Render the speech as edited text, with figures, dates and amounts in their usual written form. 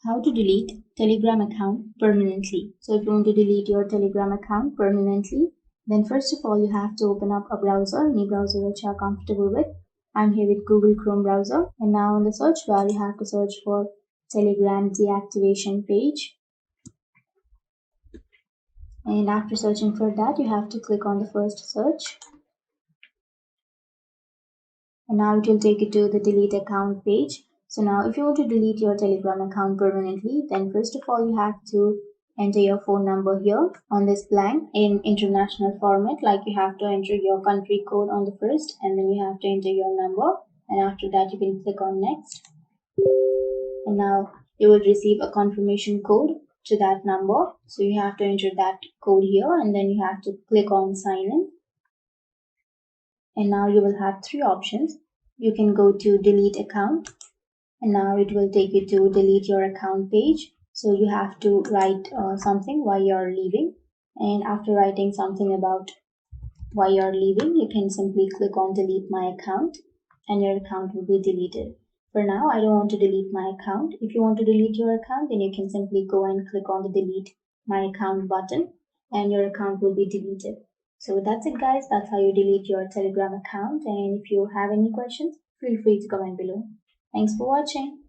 How to delete Telegram account permanently. So if you want to delete your Telegram account permanently, then first of all you have to open up a browser, any browser which you are comfortable with. I'm here with Google Chrome browser, and now in the search bar you have to search for Telegram deactivation page. And after searching for that, you have to click on the first search. And now it will take you to the delete account page. So now if you want to delete your Telegram account permanently, then first of all you have to enter your phone number here on this blank in international format. Like you have to enter your country code on the first, and then you have to enter your number, and after that you can click on next. And now you will receive a confirmation code to that number. So you have to enter that code here, and then you have to click on sign in. And now you will have three options. You can go to delete account, and now it will take you to delete your account page. So you have to write something why you're leaving, and after writing something about why you're leaving, you can simply click on delete my account and your account will be deleted. For now, I don't want to delete my account. If you want to delete your account, then you can simply go and click on the delete my account button and your account will be deleted. So that's it guys, that's how you delete your Telegram account, and if you have any questions, feel free to comment below. Thanks for watching.